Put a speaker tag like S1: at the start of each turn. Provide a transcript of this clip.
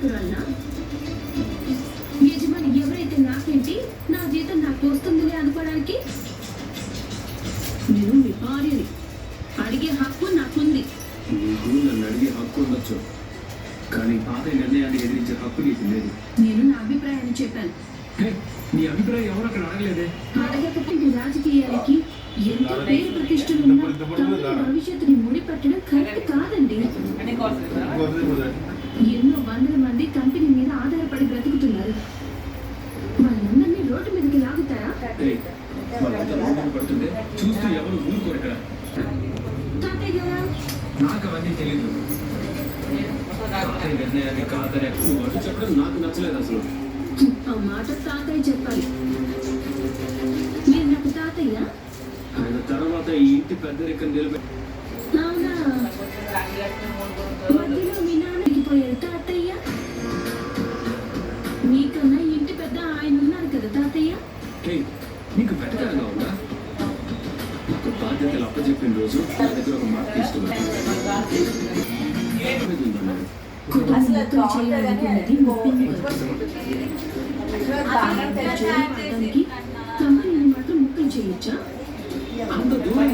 S1: అమాయకురాలనా? యజమాని ఎవరైతే నాకేంటి, నా జీతం నాకు వస్తుందిలే అనుకోవడానికి? నేను మీ భార్యని, అడిగే హక్కు నాకుంది.
S2: నీకు నన్ను అడిగే హక్కు ఉండొచ్చు, కానీ తాతయ్య నిర్ణయాన్ని ఎదిరించే హక్కు నీకు లేదు.
S1: నేను నా అభిప్రాయాన్ని చెప్పాను.
S2: నీ అభిప్రాయం ఎవరు అక్కడ అడగలేదే?
S1: అడగకపోతే రాజకీయాలకి ఎంత పేరు ప్రతిష్టలు ఉన్నా కంపెనీ భవిష్యత్తుని ముడిపెట్టడం కరెక్ట్ కాదండి. ఎన్నో వందల మంది కంపెనీ మీద ఆధారపడి బ్రతుకుతున్నారు. వాళ్ళందరినీ రోడ్డు మీదకి లాగుతారా?
S2: పడుతుంది చూస్తూ ఎవరు ఊరుకోరు ఇక్కడ.
S1: తాతయ్య గారా,
S2: నాకు అవన్నీ తెలీదు. తాతయ్య నిర్ణయాన్ని కాదని నువ్వు అడ్డు చెప్పడం నాకు నచ్చలేదు అసలు.
S1: ఆ మాట తాతయ్య చెప్పాలి. మీరు నాకు తాతయ్య?
S2: ఆయన తర్వాత ఈ ఇంటి పెద్దరికం నిలబెట్టి
S1: అవునా? మధ్యలో మీ నాన్నకి పోయారు తాతయ్య. మీకన్నా ఇంటి పెద్ద ఆయన ఉన్నారు కదా తాతయ్య.
S2: నీకు పెట్టగా ఉందా? నాకు బాధ్యతలు అప్పచెప్పిన రోజు నా దగ్గర ఒక మాట తీసుకున్నాను.
S1: కంపెనీని మాత్రం ముక్కలు చేయొచ్చా?
S2: అంత దూరం